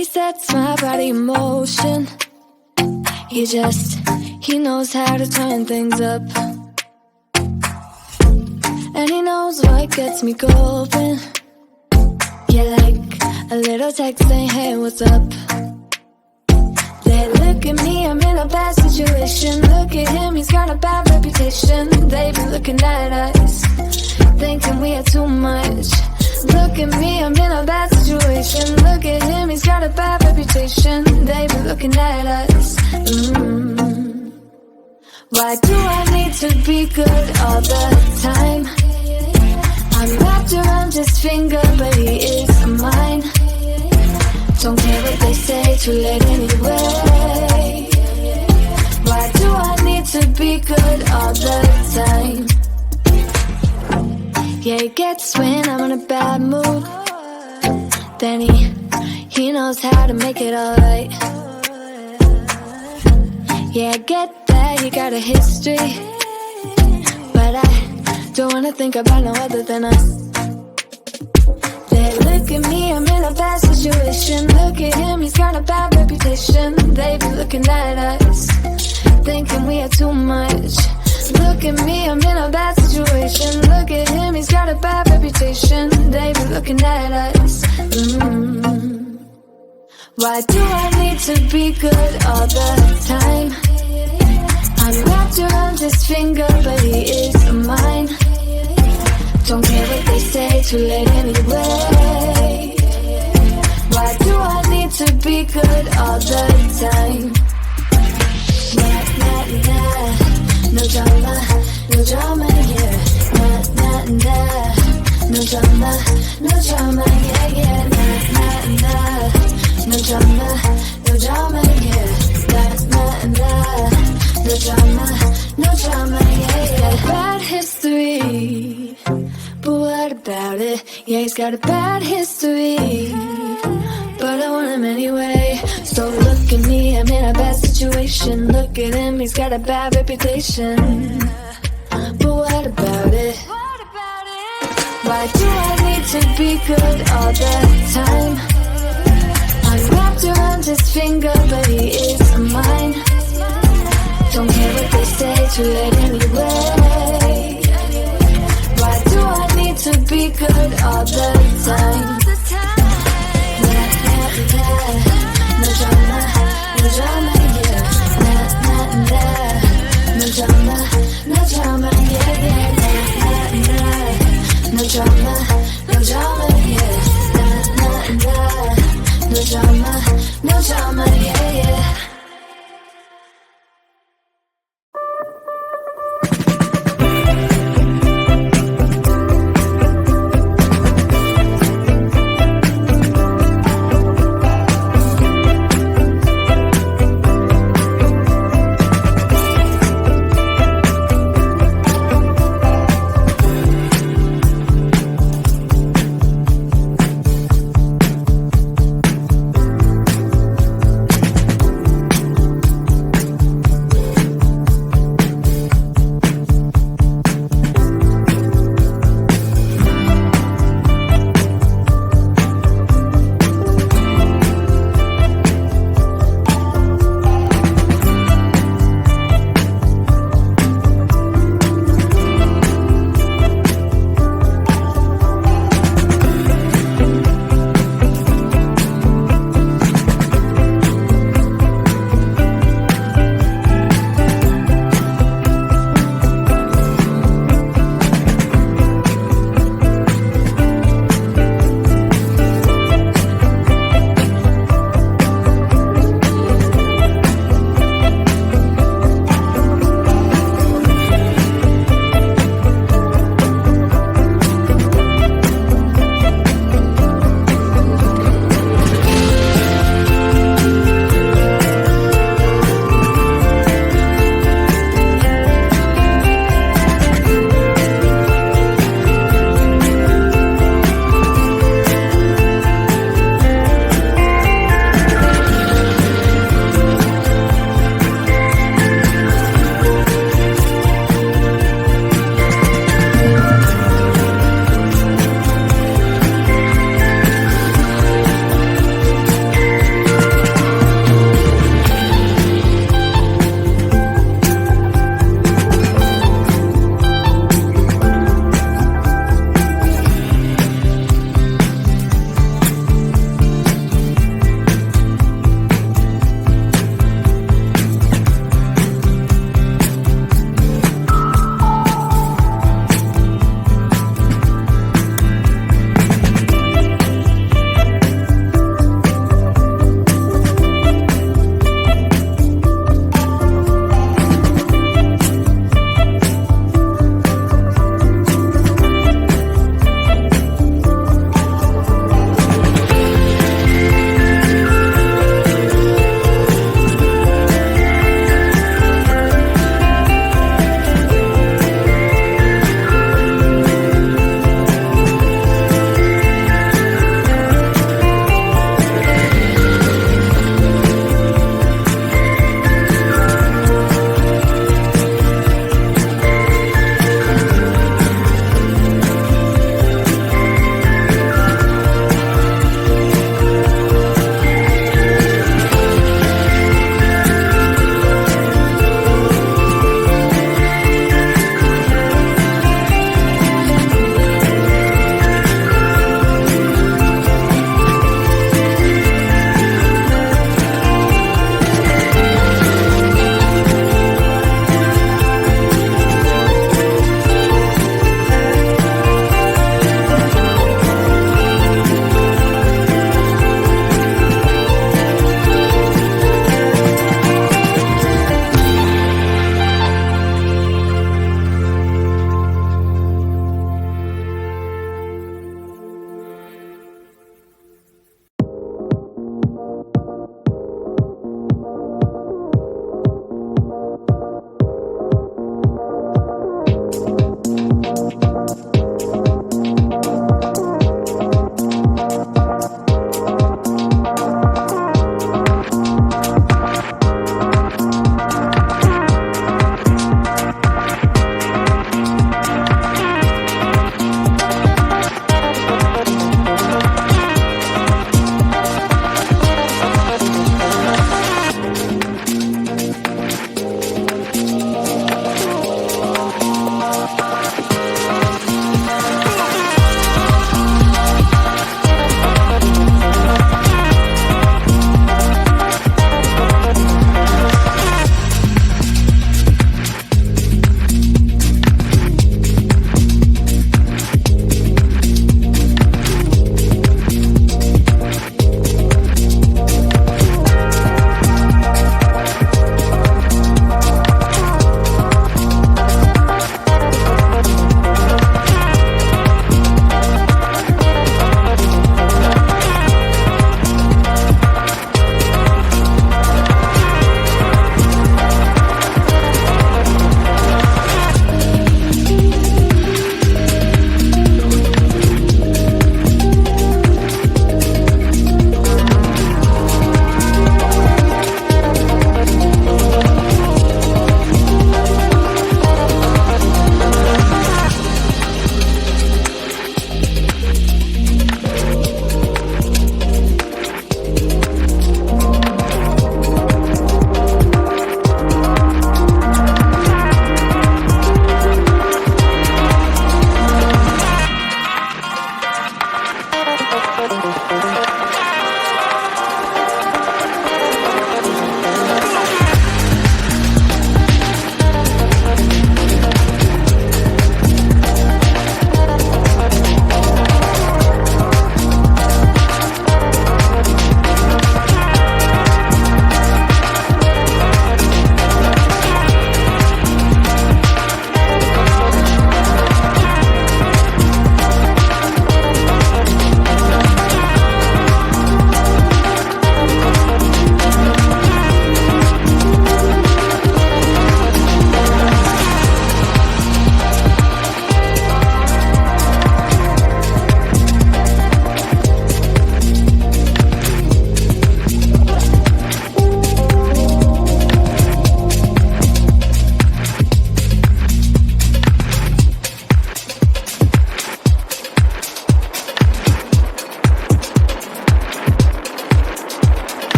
He sets my body in motion. He knows how to turn things up. And he knows what gets me going. Yeah, like a little text saying, hey, what's up? They look at me, I'm in a bad situation. Look at him, he's got a bad reputation. They be looking at us, thinking we are too much. Look at me, I'm in a bad situation. Look at him, he's got a bad reputation. They be looking at us. Why do I need to be good all the time? I'm wrapped around his finger, but he is mine. Don't care what they say, too late anyway. Why do I need to be good all the time? Yeah, he gets when I'm in a bad mood. Then he knows how to make it alright. Yeah, I get that you got a history, but I don't wanna think about no other than us. They look at me, I'm in a bad situation. Look at him, he's got a bad reputation. They be looking at us, thinking we are too much. Look at me, I'm in a bad situation. Look at him, he's got a bad reputation. They be looking at us. Why do I need to be good all the time? I'm wrapped around his finger, but he is mine. Don't care what they say, too late anyway. Why do I need to be good all the time? Nah, nah, nah. No drama, no drama, yeah. Nah, nah, nah. No drama, no drama, yeah, yeah. Nah, nah, nah. No drama, no drama, yeah. Nah, nah, nah. No drama, no drama, yeah, yeah. Bad history, but what about it? Yeah, he's got a bad history, but I want him anyway. So look at me, I'm in a bad situation. Look at him, he's got a bad reputation, but what about it? Why do I need to be good all the time? I'm wrapped around his finger, but he is mine. Don't care what they say, too late anyway. Why do I need to be good all the time? Nah, nah, nah. No drama, no drama, yeah. Nah, nah, nah. No drama, no drama, yeah, yeah. Nah, nah, nah. No drama, no drama, yeah. Nah, nah, nah. No drama, no drama, yeah, yeah.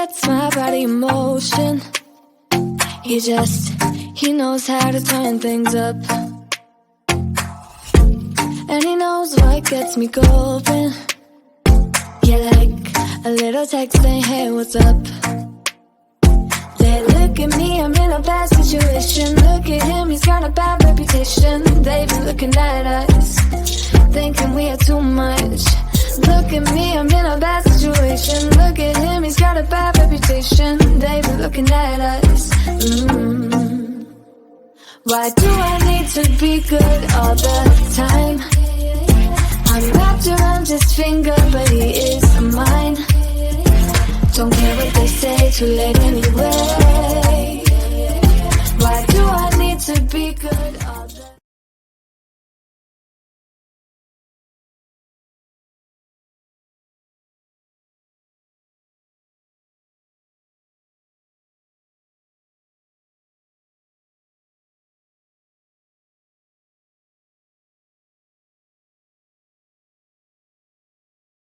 sets my body in motion. He knows how to turn things up. And he knows what gets me going. Yeah, like a little text saying, hey, what's up? They look at me, I'm in a bad situation. Look at him, he's got a bad reputation. They be looking at us, thinking we are too much. Look at me, I'm in a bad situation. Look at him, he's got a bad reputation. They be looking at us. Why do I need to be good all the time? I'm wrapped around his finger, but he is mine. Don't care what they say, too late anyway.